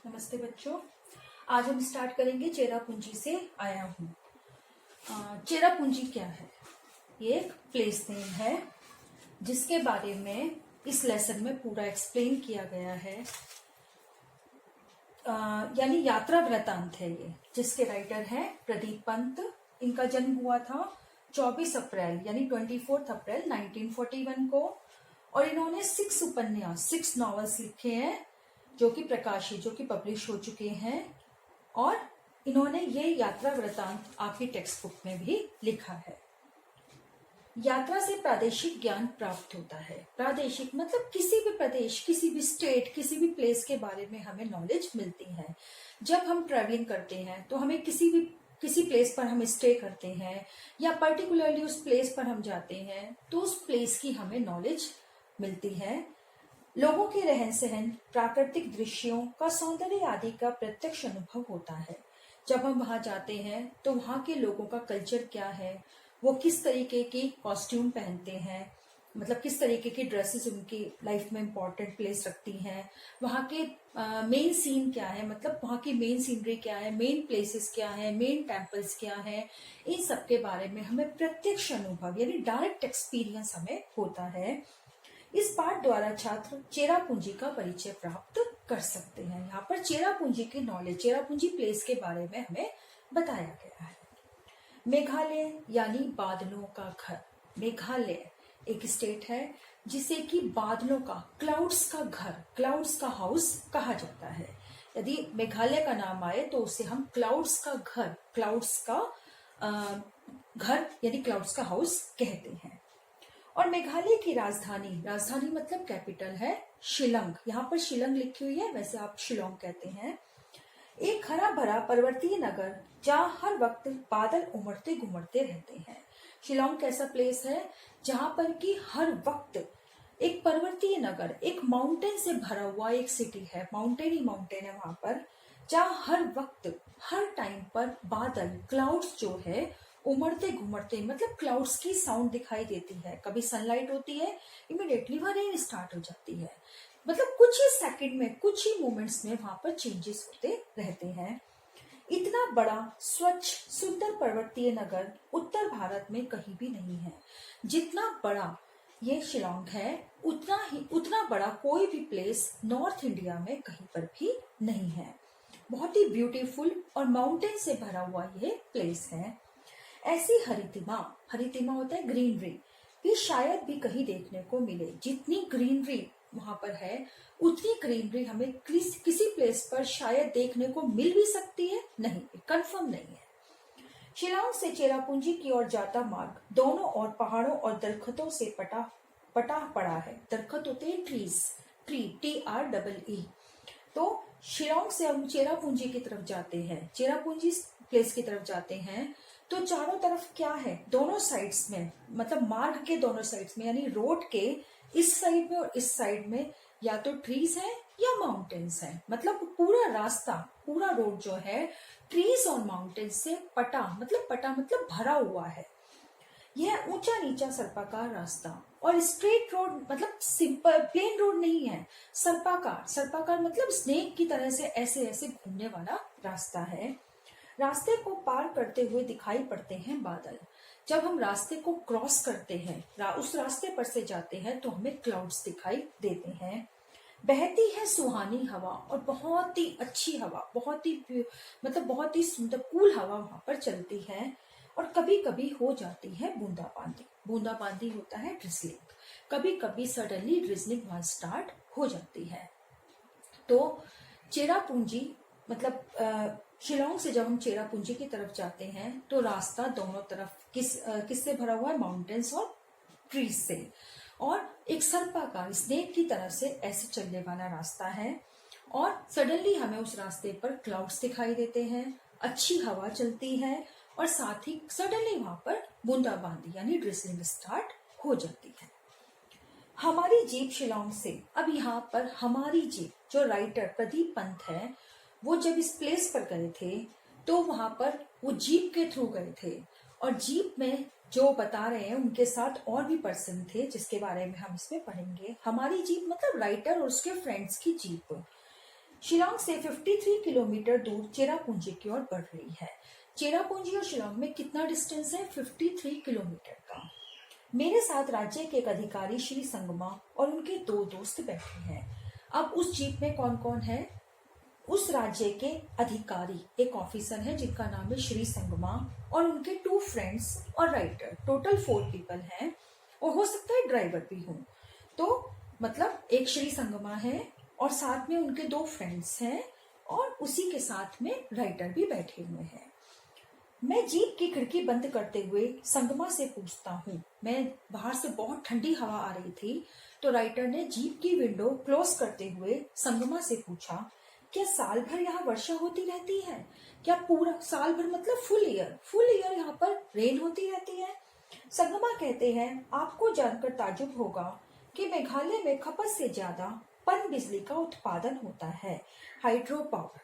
नमस्ते बच्चों। आज हम स्टार्ट करेंगे चेरापूंजी से आया हूँ। चेरापूंजी क्या है? ये एक प्लेस नेम है जिसके बारे में इस लेसन में पूरा एक्सप्लेन किया गया है। यानी यात्रा वृतांत है ये, जिसके राइटर हैं प्रदीप पंत। इनका जन्म हुआ था 24 अप्रैल यानी 24 अप्रैल 1941 को, और इन्होंने 6 उपन्यास 6 नॉवेल्स लिखे हैं जो कि प्रकाशित जो कि पब्लिश हो चुके हैं। और इन्होंने ये यात्रा वृतांत आपकी टेक्स्ट बुक में भी लिखा है। यात्रा से प्रादेशिक ज्ञान प्राप्त होता है। प्रादेशिक मतलब किसी भी प्रदेश, किसी भी स्टेट, किसी भी प्लेस के बारे में हमें नॉलेज मिलती है। जब हम ट्रैवलिंग करते हैं तो हमें किसी प्लेस पर हम स्टे करते हैं या पर्टिकुलरली उस प्लेस पर हम जाते हैं तो उस प्लेस की हमें नॉलेज मिलती है। लोगों के रहन सहन, प्राकृतिक दृश्यों का सौंदर्य आदि का प्रत्यक्ष अनुभव होता है। जब हम वहां जाते हैं तो वहां के लोगों का कल्चर क्या है, वो किस तरीके की कॉस्ट्यूम पहनते हैं, मतलब किस तरीके की ड्रेसेस उनकी लाइफ में इम्पोर्टेंट प्लेस रखती हैं, वहाँ के मेन सीन क्या है, मतलब वहाँ की मेन सीनरी क्या है, मेन प्लेसेस क्या है, मेन टेम्पल्स क्या है, इन सब के बारे में हमें प्रत्यक्ष अनुभव यानी डायरेक्ट एक्सपीरियंस हमें होता है। इस पाठ द्वारा छात्र चेरापूंजी का परिचय प्राप्त कर सकते हैं। यहाँ पर चेरापूंजी की नॉलेज, चेरापूंजी प्लेस के बारे में हमें बताया गया है। मेघालय यानी बादलों का घर। मेघालय एक स्टेट है जिसे कि बादलों का, क्लाउड्स का घर, क्लाउड्स का हाउस कहा जाता है। यदि मेघालय का नाम आए तो उसे हम क्लाउड्स का घर, क्लाउड्स का घर यानी क्लाउड्स का हाउस कहते हैं। और मेघालय की राजधानी, राजधानी मतलब कैपिटल है शिलोंग। यहाँ पर शिलोंग लिखी हुई है, वैसे आप शिलोंग कहते हैं। एक हरा भरा पर्वतीय नगर जहाँ हर वक्त बादल उमड़ते घुमड़ते रहते हैं। शिलोंग कैसा प्लेस है जहाँ पर कि हर वक्त एक पर्वतीय नगर, एक माउंटेन से भरा हुआ एक सिटी है, माउंटेन ही माउंटेन है वहां पर, जहाँ हर वक्त हर टाइम पर बादल, क्लाउड्स जो है उमड़ते घुमड़ते, मतलब क्लाउड्स की साउंड दिखाई देती है। कभी सनलाइट होती है, इमिडिएटली वहां रेन स्टार्ट हो जाती है। मतलब कुछ ही सेकंड में, कुछ ही मोमेंट्स में वहां पर चेंजेस होते रहते हैं। इतना बड़ा स्वच्छ सुंदर पर्वतीय नगर उत्तर भारत में कहीं भी नहीं है। जितना बड़ा ये शिलोंग है उतना बड़ा कोई भी प्लेस नॉर्थ इंडिया में कहीं पर भी नहीं है। बहुत ही ब्यूटीफुल और माउंटेन से भरा हुआ ये प्लेस है। ऐसी हरितिमा, हरितिमा होता है ग्रीनरी, भी शायद भी कहीं देखने को मिले। जितनी ग्रीनरी वहां पर है उतनी ग्रीनरी हमें किसी प्लेस पर शायद देखने को मिल भी सकती है, नहीं, कंफर्म नहीं है। शिलोंग से चेरापूंजी की ओर जाता मार्ग दोनों ओर पहाड़ों और दरख्तों से पटा पड़ा है। दरख्त होते हैं ट्रीज, TREE। तो शिलोंग से हम चेरापूंजी की तरफ जाते हैं, चेरापूंजी प्लेस की तरफ जाते हैं तो चारों तरफ क्या है, दोनों साइड्स में, मतलब मार्ग के दोनों साइड्स में यानी रोड के इस साइड में और इस साइड में या तो ट्रीज हैं या माउंटेन्स हैं। मतलब पूरा रास्ता, पूरा रोड जो है ट्रीज और माउंटेन्स से पटा मतलब भरा हुआ है। यह ऊंचा नीचा सर्पाकार रास्ता और स्ट्रेट रोड, मतलब सिंपल प्लेन रोड नहीं है, सर्पाकार, सर्पाकार मतलब स्नेक की तरह से ऐसे ऐसे घूमने वाला रास्ता है। रास्ते को पार करते हुए दिखाई पड़ते हैं बादल। जब हम रास्ते को क्रॉस करते हैं, उस रास्ते पर से जाते हैं तो हमें क्लाउड्स दिखाई देते हैं। बहती है सुहानी हवा और बहुत ही अच्छी हवा, बहुत ही सुंदर कूल हवा वहां पर चलती है। और कभी कभी हो जाती है बूंदाबांदी, बूंदाबांदी होता है ड्रिजलिंग, कभी कभी सडनली ड्रिजलिंग वहां स्टार्ट हो जाती है। तो चेरापूंजी मतलब शिलोंग से जब हम चेरापूंजी की तरफ जाते हैं तो रास्ता दोनों तरफ किससे भरा हुआ है, माउंटेन्स और ट्रीज से, और एक सर्पाकार स्नेक की तरह से ऐसे चलने वाला रास्ता है। और सडनली हमें उस रास्ते पर क्लाउड्स दिखाई देते हैं, अच्छी हवा चलती है और साथ ही सडनली वहां पर बूंदाबांदी यानी ड्रिजलिंग स्टार्ट हो जाती है। हमारी जीप शिलोंग से, अब यहाँ पर हमारी जीप, जो राइटर प्रदीप पंत है, वो जब इस प्लेस पर गए थे तो वहां पर वो जीप के थ्रू गए थे, और जीप में जो बता रहे हैं उनके साथ और भी पर्सन थे जिसके बारे में हम इसमें पढ़ेंगे। हमारी जीप मतलब राइटर और उसके फ्रेंड्स की जीप शिलोंग से 53 किलोमीटर दूर चेरापूंजी की ओर बढ़ रही है। चेरापूंजी और शिलोंग में कितना डिस्टेंस है? 53 किलोमीटर का। मेरे साथ राज्य के एक अधिकारी श्री संगमा और उनके 2 दोस्त बैठे हैं। अब उस जीप में कौन कौन है? उस राज्य के अधिकारी, एक ऑफिसर है जिनका नाम है श्री संगमा, और उनके 2 फ्रेंड्स और राइटर, टोटल 4 पीपल हैं, और हो सकता है ड्राइवर भी हूँ। तो मतलब एक श्री संगमा है और साथ में उनके 2 फ्रेंड्स हैं और उसी के साथ में राइटर भी बैठे हुए हैं। मैं जीप की खिड़की बंद करते हुए संगमा से पूछता हूँ, मैं बाहर से बहुत ठंडी हवा आ रही थी, तो राइटर ने जीप की विंडो क्लोज करते हुए संगमा से पूछा, क्या साल भर यहाँ वर्षा होती रहती है? क्या पूरा साल भर मतलब फुल ईयर यहाँ पर रेन होती रहती है? संगमा कहते हैं, आपको जानकर ताज्जुब होगा कि मेघालय में खपत से ज्यादा पन बिजली का उत्पादन होता है। हाइड्रो पावर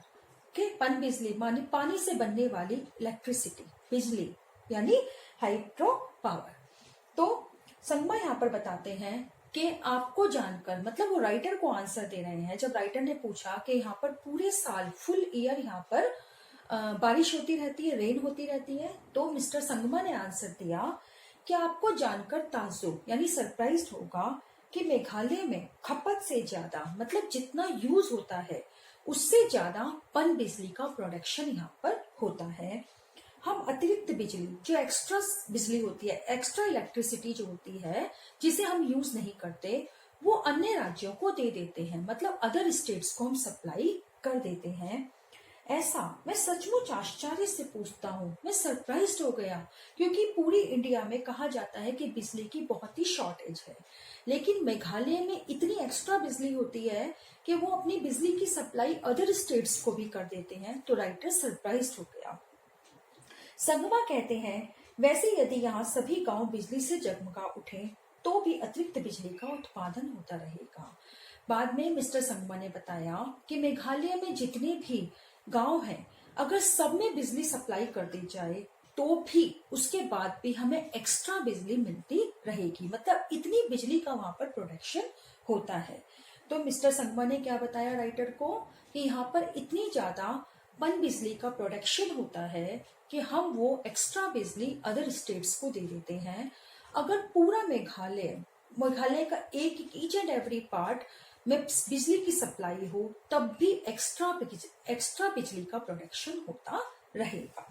के पन बिजली माने पानी से बनने वाली इलेक्ट्रिसिटी, बिजली यानी हाइड्रो पावर। तो संगमा यहाँ पर बताते हैं कि आपको जानकर, मतलब वो राइटर को आंसर दे रहे हैं। जब राइटर ने पूछा कि यहाँ पर पूरे साल फुल ईयर यहाँ पर बारिश होती रहती है, रेन होती रहती है, तो मिस्टर संगमा ने आंसर दिया कि आपको जानकर ताज्जुब यानी सरप्राइज होगा कि मेघालय में खपत से ज्यादा, मतलब जितना यूज होता है उससे ज्यादा पन बिजली का प्रोडक्शन यहाँ पर होता है। हम अतिरिक्त बिजली, जो एक्स्ट्रा बिजली होती है, एक्स्ट्रा इलेक्ट्रिसिटी जो होती है जिसे हम यूज नहीं करते, वो अन्य राज्यों को दे देते हैं, मतलब अदर स्टेट्स को हम सप्लाई कर देते हैं। ऐसा मैं सचमुच आश्चर्य से पूछता हूँ, मैं सरप्राइज्ड हो गया, क्योंकि पूरी इंडिया में कहा जाता है कि बिजली की बहुत ही शॉर्टेज है, लेकिन मेघालय में इतनी एक्स्ट्रा बिजली होती है कि वो अपनी बिजली की सप्लाई अदर स्टेट्स को भी कर देते हैं। तो राइटर सरप्राइज्ड हो गया। संगमा कहते हैं, वैसे यदि यहाँ सभी गांव बिजली से जगमगा उठे तो भी अतिरिक्त बिजली का उत्पादन होता रहेगा। बाद में मिस्टर संगमा ने बताया कि मेघालय में जितने भी गांव हैं, अगर सब में बिजली सप्लाई कर दी जाए तो भी उसके बाद भी हमें एक्स्ट्रा बिजली मिलती रहेगी, मतलब इतनी बिजली का वहां पर प्रोडक्शन होता है। तो मिस्टर संगमा ने क्या बताया राइटर को कि यहाँ पर इतनी ज्यादा पन बिजली का प्रोडक्शन होता है कि हम वो एक्स्ट्रा बिजली अदर स्टेट्स को दे देते हैं। अगर पूरा मेघालय का ईच एंड एवरी पार्ट में बिजली की सप्लाई हो, तब भी एक्स्ट्रा बिजली का प्रोडक्शन होता रहेगा।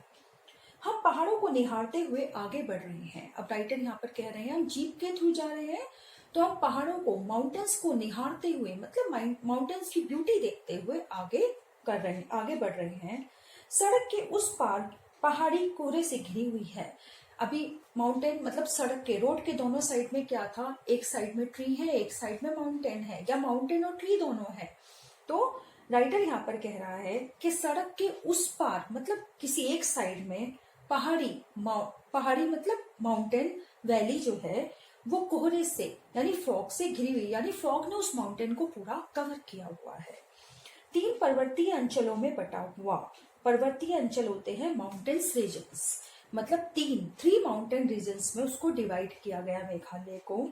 हम पहाड़ों को निहारते हुए आगे बढ़ रहे हैं। अब राइटर यहाँ पर कह रहे हैं, हम जीप के थ्रू जा रहे हैं, तो हम पहाड़ों को, माउंटेन्स को निहारते हुए, मतलब माउंटेन्स की ब्यूटी देखते हुए आगे बढ़ रहे हैं। सड़क के उस पार पहाड़ी कोहरे से घिरी हुई है। अभी माउंटेन, मतलब सड़क के, रोड के दोनों साइड में क्या था, एक साइड में ट्री है, एक साइड में माउंटेन है, या माउंटेन और ट्री दोनों है। तो राइटर यहाँ पर कह रहा है कि सड़क के उस पार, मतलब किसी एक साइड में पहाड़ी मतलब माउंटेन वैली जो है वो कोहरे से यानी फॉग से घिरी हुई, यानी फॉग ने उस माउंटेन को पूरा कवर किया हुआ है। 3 पर्वतीय अंचलों में बटा हुआ, पर्वतीय अंचल होते हैं माउंटेन्स रीजन्स, मतलब 3 माउंटेन रीजन्स में उसको डिवाइड किया गया मेघालय को।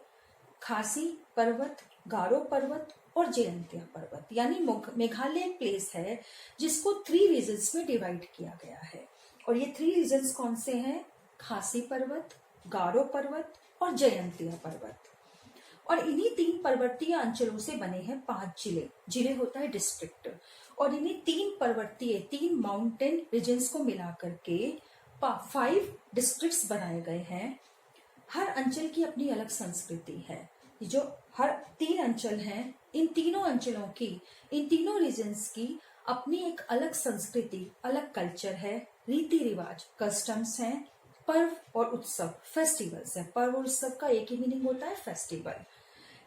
खासी पर्वत, गारो पर्वत और जयंतिया पर्वत, यानी मेघालय एक प्लेस है जिसको 3 रीजन्स में डिवाइड किया गया है। और ये 3 रीजन्स कौन से हैं? खासी पर्वत, गारो पर्वत और जयंतिया पर्वत। और इन्हीं 3 पर्वतीय अंचलों से बने हैं 5 जिले होता है डिस्ट्रिक्ट। और इन्हीं 3 माउंटेन रीजन्स को मिलाकर के 5 डिस्ट्रिक्ट्स बनाए गए हैं। हर अंचल की अपनी अलग संस्कृति है। जो हर 3 अंचल हैं, इन तीनों रीजन्स की अपनी एक अलग संस्कृति, अलग कल्चर है, रीति रिवाज, कस्टम्स हैं, पर्व और उत्सव, फेस्टिवल्स हैं। पर्व और उत्सव का एक ही मीनिंग होता है, फेस्टिवल।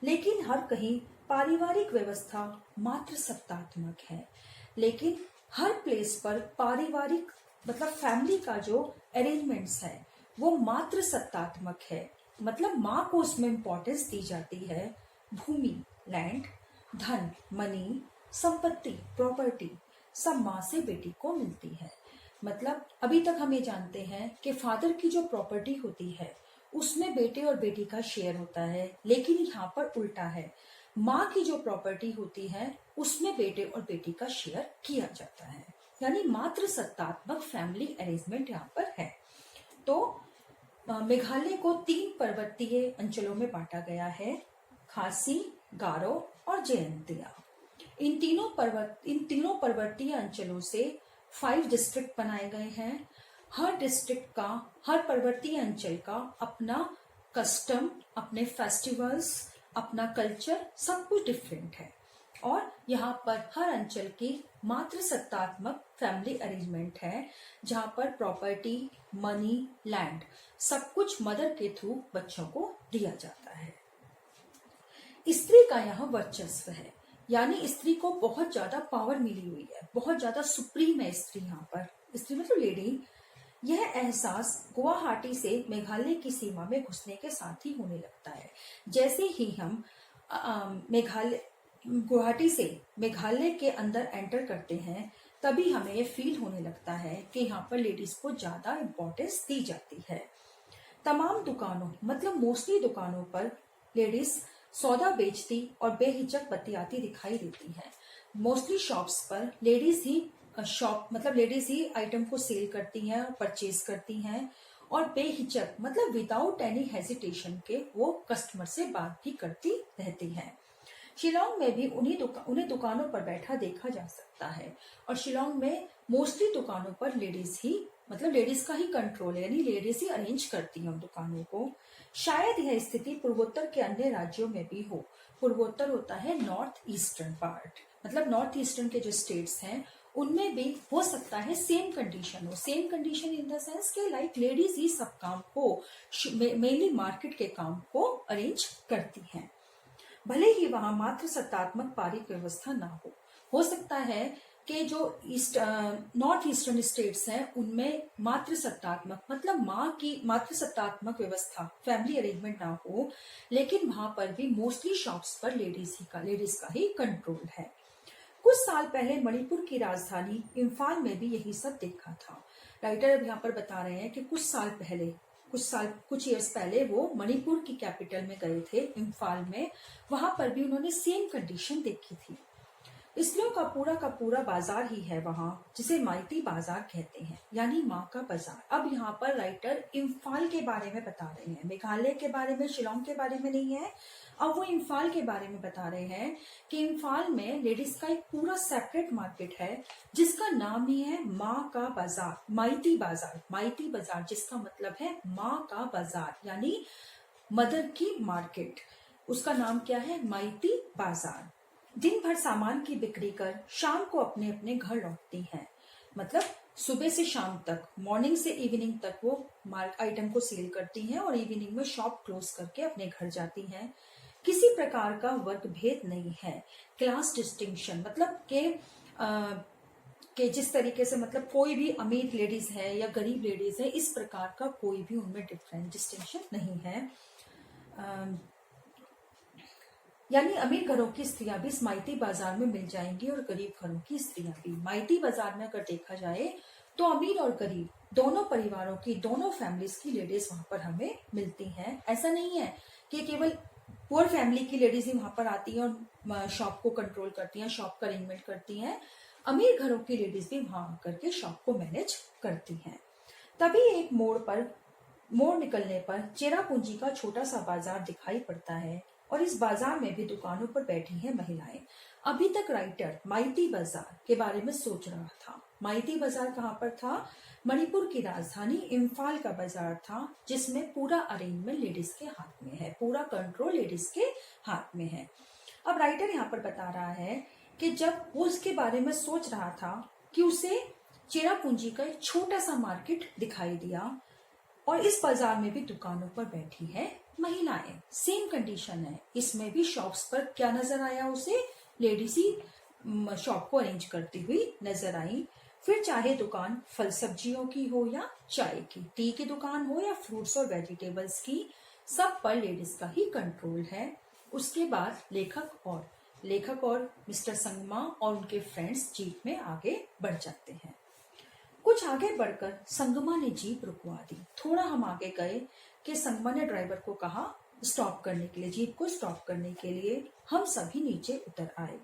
लेकिन हर कहीं पारिवारिक व्यवस्था मात्र सत्तात्मक है। लेकिन हर प्लेस पर पारिवारिक, मतलब फैमिली का जो अरेंजमेंट्स है वो मात्र सत्तात्मक है, मतलब माँ को उसमें इंपॉर्टेंस दी जाती है। भूमि, लैंड, धन, मनी, संपत्ति, प्रॉपर्टी सब माँ से बेटी को मिलती है। मतलब अभी तक हम ये जानते हैं कि फादर की जो प्रॉपर्टी होती है उसमें बेटे और बेटी का शेयर होता है, लेकिन यहाँ पर उल्टा है। माँ की जो प्रॉपर्टी होती है उसमें बेटे और बेटी का शेयर किया जाता है। यानी मात्र सत्तात्मक फैमिली अरेंजमेंट यहाँ पर है। तो मेघालय को 3 पर्वतीय अंचलों में बांटा गया है, खासी, गारो और जयंतिया। इन तीनों पर्वतीय अंचलों से 5 डिस्ट्रिक्ट बनाए गए हैं। हर डिस्ट्रिक्ट का, हर पर्वतीय अंचल का अपना कस्टम, अपने फेस्टिवल्स, अपना कल्चर, सब कुछ डिफरेंट है। और यहाँ पर हर अंचल की मात्र सत्तात्मक फैमिली अरेंजमेंट है, जहाँ पर प्रॉपर्टी, मनी, लैंड सब कुछ मदर के थ्रू बच्चों को दिया जाता है। स्त्री का यहाँ वर्चस्व है, यानी स्त्री को बहुत ज्यादा पावर मिली हुई है, बहुत ज्यादा सुप्रीम है स्त्री यहाँ पर। स्त्री मतलब लेडी। यह एहसास गुवाहाटी से मेघालय की सीमा में घुसने के साथ ही होने लगता है। जैसे ही हम गुवाहाटी से मेघालय के अंदर एंटर करते हैं, तभी हमें ये फील होने लगता है कि यहाँ पर लेडीज को ज्यादा इम्पोर्टेंस दी जाती है। तमाम दुकानों, मतलब मोस्टली दुकानों पर लेडीज सौदा बेचती और बेहिचक बतियाती दिखाई देती हैं। मोस्टली शॉप्स पर लेडीज ही आइटम को सेल करती हैं और परचेज करती हैं, और बेहिचक मतलब विदाउट एनी हेजिटेशन के वो कस्टमर से बात भी करती रहती हैं। शिलोंग में भी उन्हें दुकानों पर बैठा देखा जा सकता है, और शिलोंग में मोस्टली दुकानों पर लेडीज का ही कंट्रोल है, यानी लेडीज ही अरेंज करती हैं दुकानों को। शायद यह स्थिति पूर्वोत्तर के अन्य राज्यों में भी हो। पूर्वोत्तर होता है नॉर्थ ईस्टर्न पार्ट, मतलब नॉर्थ ईस्टर्न के जो स्टेट्स हैं उनमें भी हो सकता है सेम कंडीशन हो। Same condition in the sense के लाइक लेडीज ही सब काम को, मेनली मार्केट के काम को अरेंज करती हैं। भले ही वहां मात्र सत्तात्मक पारिक व्यवस्था ना हो सकता है कि जो नॉर्थ ईस्टर्न स्टेट्स हैं उनमें मात्र सत्तात्मक मतलब मात्र सत्तात्मक व्यवस्था, फैमिली अरेंजमेंट ना हो, लेकिन वहां पर भी मोस्टली शॉप्स पर लेडीज का ही कंट्रोल है। कुछ साल पहले मणिपुर की राजधानी इम्फाल में भी यही सब देखा था। राइटर अब यहाँ पर बता रहे हैं कि कुछ ईयर्स पहले वो मणिपुर की कैपिटल में गए थे, इम्फाल में। वहां पर भी उन्होंने सेम कंडीशन देखी थी। स्त्रियों का पूरा बाजार ही है वहां, जिसे माइती बाजार कहते हैं, यानी माँ का बाजार। अब यहाँ पर राइटर इम्फाल के बारे में बता रहे हैं, मेघालय के बारे में, शिलोंग के बारे में नहीं है। अब वो इम्फाल के बारे में बता रहे हैं कि इम्फाल में लेडीज का एक पूरा सेपरेट मार्केट है, जिसका नाम ही है माँ का बाजार, माइती बाजार, जिसका मतलब है माँ का बाजार, यानी मदर की मार्केट। उसका नाम क्या है? माइती बाजार। दिन भर सामान की बिक्री कर शाम को अपने अपने घर लौटती हैं। मतलब सुबह से शाम तक, मॉर्निंग से इवनिंग तक वो आइटम को सेल करती हैं और इवनिंग में शॉप क्लोज करके अपने घर जाती हैं। किसी प्रकार का वर्ग भेद नहीं है, क्लास डिस्टिंक्शन, मतलब के जिस तरीके से, मतलब कोई भी अमीर लेडीज है या गरीब लेडीज है, इस प्रकार का कोई भी उनमें डिस्टिंक्शन नहीं है। यानी अमीर घरों की स्त्रियां भी इस माइती बाजार में मिल जाएंगी और गरीब घरों की स्त्रियां भी। माइती बाजार में अगर देखा जाए तो अमीर और गरीब दोनों परिवारों की, दोनों फैमिलीज की लेडीज वहां पर हमें मिलती हैं। ऐसा नहीं है कि केवल पुअर फैमिली की लेडीज ही वहां पर आती हैं और शॉप को कंट्रोल करती हैं, शॉप का अरेंजमेंट करती हैं। अमीर घरों की लेडीज भी वहां आकर के शॉप को मैनेज करती हैं। तभी एक मोड़ निकलने पर चेरापूंजी का छोटा सा बाजार दिखाई पड़ता है, और इस बाजार में भी दुकानों पर बैठी हैं महिलाएं। अभी तक राइटर माइती बाजार के बारे में सोच रहा था। माइती बाजार कहाँ पर था? मणिपुर की राजधानी इम्फाल का बाजार था, जिसमें पूरा अरेंजमेंट लेडीज के हाथ में है, पूरा कंट्रोल लेडीज के हाथ में है। अब राइटर यहाँ पर बता रहा है कि जब वो इसके बारे में सोच रहा था कि उसे चेरापूंजी का एक छोटा सा मार्केट दिखाई दिया, और इस बाजार में भी दुकानों पर बैठी है महिलाएं। सेम कंडीशन है, इसमें भी शॉप्स पर क्या नजर आया उसे? लेडीज ही शॉप को अरेंज करती हुई नजर आई। फिर चाहे दुकान फल सब्जियों की हो या चाय की, टी की दुकान हो या फ्रूट्स और वेजिटेबल्स की, सब पर लेडीज का ही कंट्रोल है। उसके बाद लेखक और मिस्टर संगमा और उनके फ्रेंड्स जीप में आगे बढ़ जाते हैं। कुछ आगे बढ़कर संगमा ने जीप रुकवा दी। थोड़ा हम आगे गए कि संगमा ने ड्राइवर को कहा स्टॉप करने के लिए, जीप को स्टॉप करने के लिए। हम सभी नीचे उतर आए।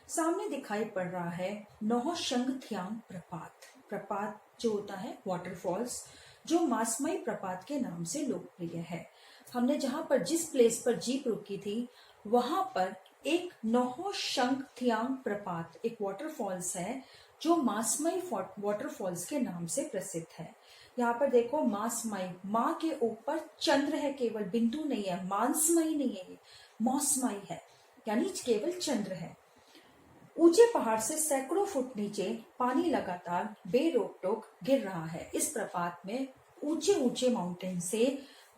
सामने दिखाई पड़ रहा है नौशंगथियांग प्रपात। प्रपात जो होता है वाटरफॉल्स, जो मासमई प्रपात के नाम से लोकप्रिय है। हमने जहां पर जिस प्लेस पर जीप रुकी थी वहां पर एक नौशंगथियांग प्रपात, एक वाटरफॉल्स है जो मासमई वाटरफॉल्स के नाम से प्रसिद्ध है। यहाँ पर देखो मासमई, माँ के ऊपर चंद्र है, केवल बिंदु नहीं है, मांसमई नहीं है, मौसमई है, यानी केवल चंद्र है। ऊंचे पहाड़ से सैकड़ों फुट नीचे पानी लगातार बेरोक टोक गिर रहा है। इस प्रपात में ऊंचे ऊंचे माउंटेन से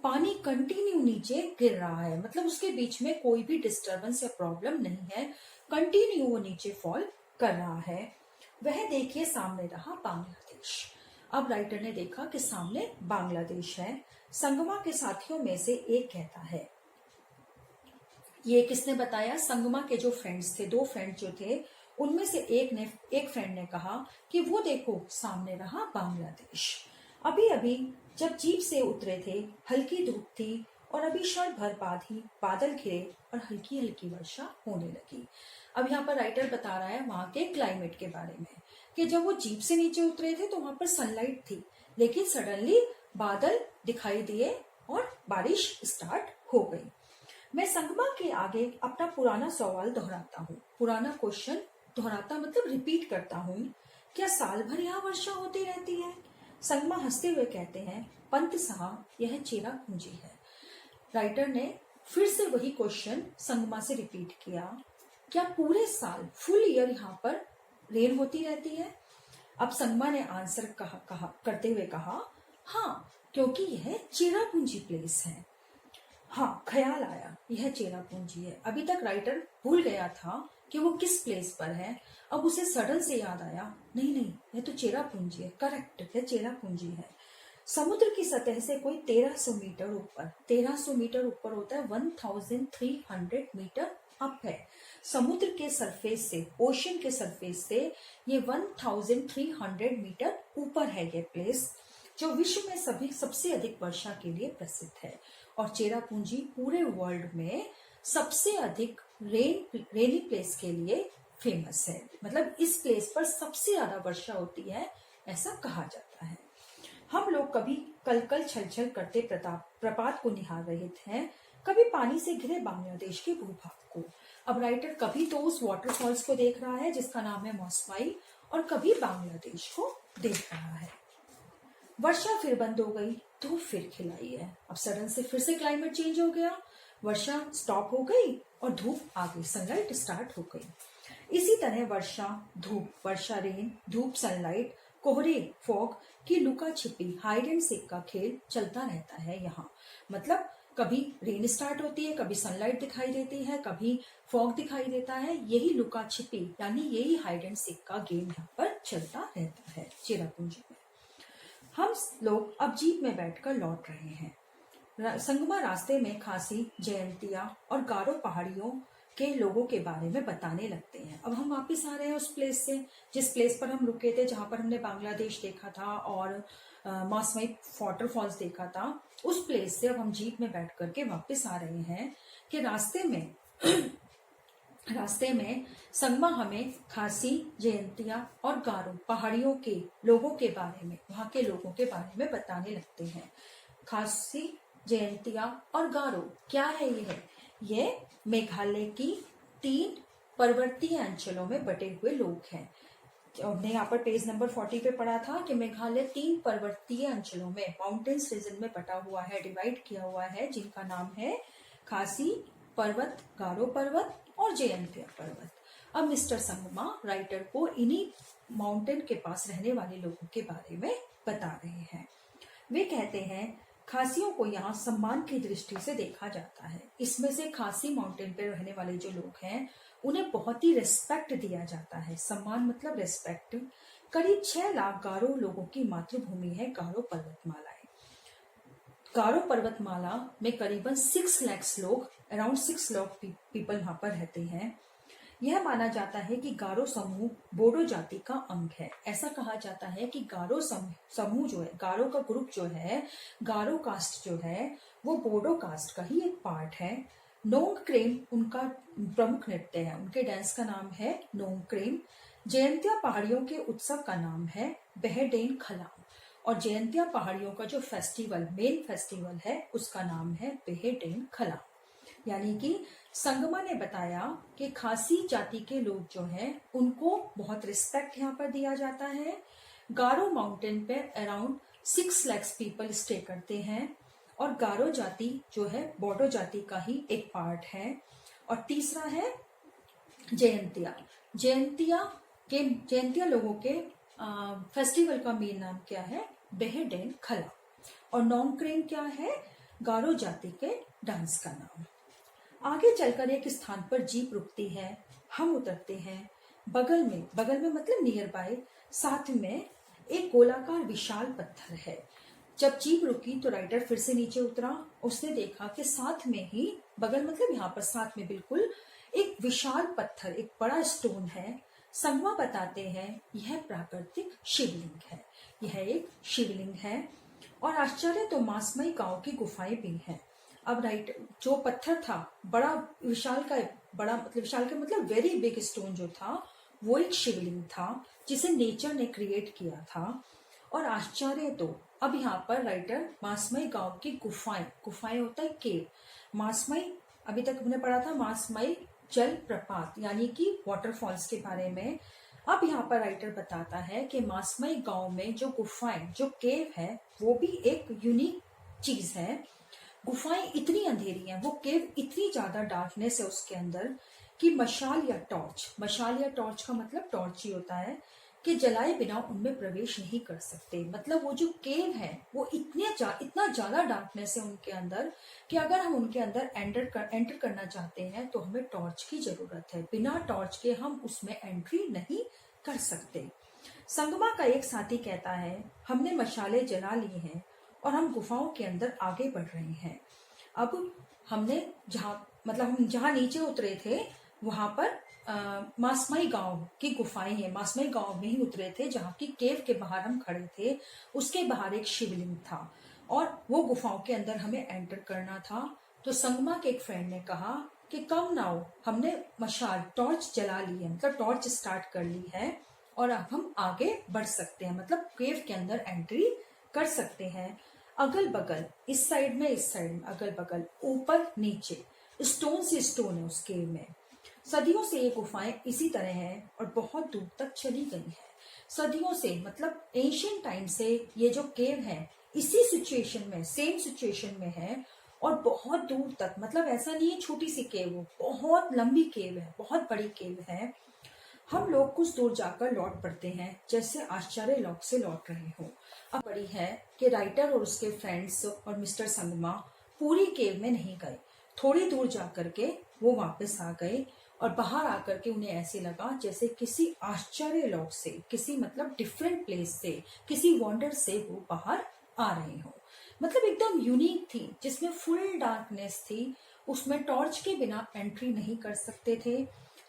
पानी कंटिन्यू नीचे गिर रहा है, मतलब उसके बीच में कोई भी डिस्टरबेंस या प्रॉब्लम नहीं है, कंटिन्यू वो नीचे फॉल कर रहा है। वह देखिए सामने रहा बांग्लादेश। अब राइटर ने देखा कि सामने बांग्लादेश है। संगमा के साथियों में से एक कहता है, ये किसने बताया? संगमा के जो फ्रेंड्स थे, दो फ्रेंड जो थे, उनमें से एक फ्रेंड ने कहा कि वो देखो सामने रहा बांग्लादेश। अभी अभी जब जीप से उतरे थे हल्की धूप थी और अभी क्षण भर बाद ही बादल घिरे और हल्की हल्की वर्षा होने लगी। अब यहाँ पर राइटर बता रहा है वहां के क्लाइमेट के बारे में कि जब वो जीप से नीचे उतरे थे तो वहां पर सनलाइट थी, लेकिन सडनली बादल दिखाई दिए और बारिश स्टार्ट हो गई। मैं संगमा के आगे अपना पुराना सवाल दोहराता हूँ। पुराना क्वेश्चन दोहराता मतलब रिपीट करता हूँ, क्या साल भर यहाँ वर्षा होती रहती है? संगमा हंसते हुए कहते हैं, पंत साहब यह चेरापूंजी है। राइटर ने फिर से वही क्वेश्चन संगमा से रिपीट किया, क्या पूरे साल फुल ईयर यहाँ पर रेन होती रहती है? अब संगमा ने आंसर करते हुए कहा, हाँ, क्योंकि यह चेरापूंजी प्लेस है। हाँ, ख्याल आया यह चेरापूंजी है। अभी तक राइटर भूल गया था कि वो किस प्लेस पर है। अब उसे सडन से याद आया, नहीं, यह तो चेरापूंजी है, करेक्ट, यह चेरापूंजी है। समुद्र की सतह से कोई 1300 मीटर ऊपर, 1300 मीटर ऊपर होता है 1300 मीटर अप है। समुद्र के सरफेस से, ओशन के सरफेस से ये 1300 मीटर ऊपर है ये प्लेस, जो विश्व में सबसे अधिक वर्षा के लिए प्रसिद्ध है। और चेरापूंजी पूरे वर्ल्ड में सबसे अधिक रेनी प्लेस के लिए फेमस है, मतलब इस प्लेस पर सबसे ज्यादा वर्षा होती है, ऐसा कहा जाता है। हम लोग कभी कलकल छलछल करते प्रपात को निहार रहे थे, कभी पानी से घिरे बांग्लादेश के भूभाग को। अब राइटर कभी तो उस वाटरफॉल्स को देख रहा है जिसका नाम है मौसमाई, और कभी बांग्लादेश को देख रहा है। वर्षा फिर बंद हो गई, धूप फिर खिलाई है। अब सडन से फिर से क्लाइमेट चेंज हो गया, वर्षा स्टॉप हो गई और धूप आ गई, सनलाइट स्टार्ट हो गई। इसी तरह वर्षा धूप, वर्षा रेन, धूप सनलाइट, कोहरे फॉग की लुका छिपी हाइड एंड सीक का खेल चलता रहता है यहाँ। मतलब कभी रेन स्टार्ट होती है, कभी सनलाइट दिखाई देती है, कभी फॉग दिखाई देता है, यही लुका छिपी यानी यही हाइड एंड सीक का गेम यहाँ पर चलता रहता है चेरापूंजी में। हम लोग अब जीप में बैठकर लौट रहे हैं। संगमा रास्ते में खासी, जयंतिया और गारो पहाड़ियों के लोगों के बारे में बताने लगते हैं। अब हम वापस आ रहे हैं उस प्लेस से, जिस प्लेस पर हम रुके थे, जहां पर हमने बांग्लादेश देखा था और मौसमी वाटरफॉल्स देखा था, उस प्लेस से अब हम जीप में बैठ करके वापस आ रहे हैं कि रास्ते में संगमा हमें खासी, जयंतिया और गारो पहाड़ियों के लोगों के बारे में, वहां के लोगों के बारे में बताने लगते हैं। खासी, जयंतिया और गारो क्या है? ये मेघालय की 3 पर्वतीय अंचलों में बटे हुए लोग हैं। हमने यहाँ पर पेज नंबर 40 पे पढ़ा था कि मेघालय 3 पर्वतीय अंचलों में, माउंटेन्स रीजन में बटा हुआ है, डिवाइड किया हुआ है, जिनका नाम है खासी पर्वत, गारो पर्वत और जयंतिया पर्वत। अब मिस्टर संगमा राइटर को इन्हीं माउंटेन के पास रहने वाले लोगों के बारे में बता रहे हैं। वे कहते हैं, खासियों को यहाँ सम्मान की दृष्टि से देखा जाता है। इसमें से खासी माउंटेन पर रहने वाले जो लोग हैं उन्हें बहुत ही रेस्पेक्ट दिया जाता है। सम्मान मतलब रेस्पेक्ट। करीब 6 लाख गारो लोगों की मातृभूमि है गारो पर्वतमालाएं। गारो पर्वतमाला में करीबन 6 लाख लोग, अराउंड 6 लाख पीपल वहां पर रहते हैं। यह माना जाता है कि गारो समूह बोडो जाति का अंग है। ऐसा कहा जाता है कि गारो समूह जो है, गारो का ग्रुप जो है, गारो कास्ट जो है, वो बोडो कास्ट का ही एक पार्ट है। नोंगक्रेम उनका प्रमुख नृत्य है, उनके डांस का नाम है नोंगक्रेम। जयंतिया पहाड़ियों के उत्सव का नाम है बेहेडेन खलाम, और जयंतिया पहाड़ियों का जो फेस्टिवल, मेन फेस्टिवल है, उसका नाम है बेहेडेन खलाम। यानी कि संगमा ने बताया कि खासी जाति के लोग जो हैं उनको बहुत रिस्पेक्ट यहाँ पर दिया जाता है। गारो माउंटेन पे अराउंड 6 लाख पीपल स्टे करते हैं, और गारो जाति जो है बोडो जाति का ही एक पार्ट है। और तीसरा है जयंतिया। जयंतिया लोगों के फेस्टिवल का मेन नाम क्या है? बेहेडेन खला। और नोंगक्रेम क्या है? गारो जाति के डांस का नाम। आगे चलकर एक स्थान पर जीप रुकती है, हम उतरते हैं। बगल में मतलब नियर बाय, साथ में एक गोलाकार विशाल पत्थर है। जब जीप रुकी तो राइडर फिर से नीचे उतरा। उसने देखा कि साथ में ही, बगल मतलब यहाँ पर साथ में बिल्कुल एक विशाल पत्थर, एक बड़ा स्टोन है। संगमा बताते हैं यह प्राकृतिक शिवलिंग है, यह एक शिवलिंग है। और आश्चर्य तो मासमई गांव की गुफाएं भी हैं। अब जो पत्थर था बड़ा विशाल का मतलब वेरी बिग स्टोन जो था वो एक शिवलिंग था जिसे नेचर ने क्रिएट किया था। और आश्चर्य तो अब यहाँ पर राइटर मासमई गांव की गुफाएं होता है केव। मासमई अभी तक हमने पढ़ा था मासमई जल प्रपात यानी कि वाटरफॉल्स के बारे में। अब यहाँ पर राइटर बताता है कि मासमई गांव में जो गुफाएं, जो केव है, वो भी एक यूनिक चीज है। गुफाएं इतनी अंधेरी हैं, वो केव इतनी ज्यादा डार्कनेस है उसके अंदर कि मशाल या टॉर्च का मतलब टॉर्च ही होता है, कि जलाए बिना उनमें प्रवेश नहीं कर सकते। मतलब वो जो केव है वो इतना ज्यादा डार्कनेस है उनके अंदर कि अगर हम उनके अंदर एंटर करना चाहते हैं तो हमें टॉर्च की जरूरत है। बिना टॉर्च के हम उसमें एंट्री नहीं कर सकते। संगमा का एक साथी कहता है, हमने मशाले जला ली हैं और हम गुफाओं के अंदर आगे बढ़ रहे हैं। अब हम जहाँ नीचे उतरे थे वहां पर मासमई गांव की गुफाएं हैं। मासमई गांव में ही उतरे थे, जहाँ की केव के बाहर हम खड़े थे, उसके बाहर एक शिवलिंग था और वो गुफाओं के अंदर हमें एंटर करना था। तो संगमा के एक फ्रेंड ने कहा कि कम नाउ, हमने टॉर्च जला ली है, मतलब टॉर्च स्टार्ट कर ली है और अब हम आगे बढ़ सकते हैं, मतलब केव के अंदर एंट्री कर सकते हैं। अगल बगल, इस साइड में अगल बगल, ऊपर नीचे, स्टोन से स्टोन है उस केव में। सदियों से ये गुफाएं इसी तरह हैं और बहुत दूर तक चली गई है। सदियों से मतलब एंशियंट टाइम से ये जो केव है इसी सिचुएशन में, सेम सिचुएशन में है और बहुत दूर तक, मतलब ऐसा नहीं है छोटी सी केव हो, बहुत लंबी केव है, बहुत बड़ी केव है। हम लोग कुछ दूर जाकर लौट पड़ते हैं, जैसे आश्चर्य लौक से लौट रहे हो। अब बड़ी है कि राइटर और उसके फ्रेंड्स और मिस्टर संगमा पूरी केव में नहीं गए, थोड़ी दूर जाकर के वो वापस आ गए और बाहर आकर के उन्हें ऐसे लगा जैसे किसी आश्चर्य लौक से, किसी मतलब डिफरेंट प्लेस से, किसी वंडर से वो बाहर आ रहे हो। मतलब एकदम यूनिक थी, जिसमें फुल डार्कनेस थी, उसमें टॉर्च के बिना एंट्री नहीं कर सकते थे।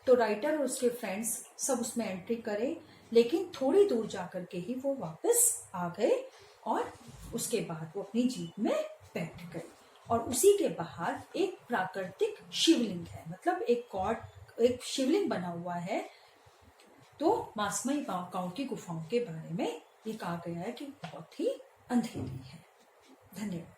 तो राइटर और उसके फ्रेंड्स सब उसमें एंट्री करे, लेकिन थोड़ी दूर जाकर के ही वो वापस आ गए और उसके बाद वो अपनी जीप में बैठ गए। और उसी के बाहर एक प्राकृतिक शिवलिंग है, मतलब एक शिवलिंग बना हुआ है। तो मासमई गांव की गुफाओं के बारे में ये कहा गया है कि बहुत ही अंधेरी है। धन्यवाद।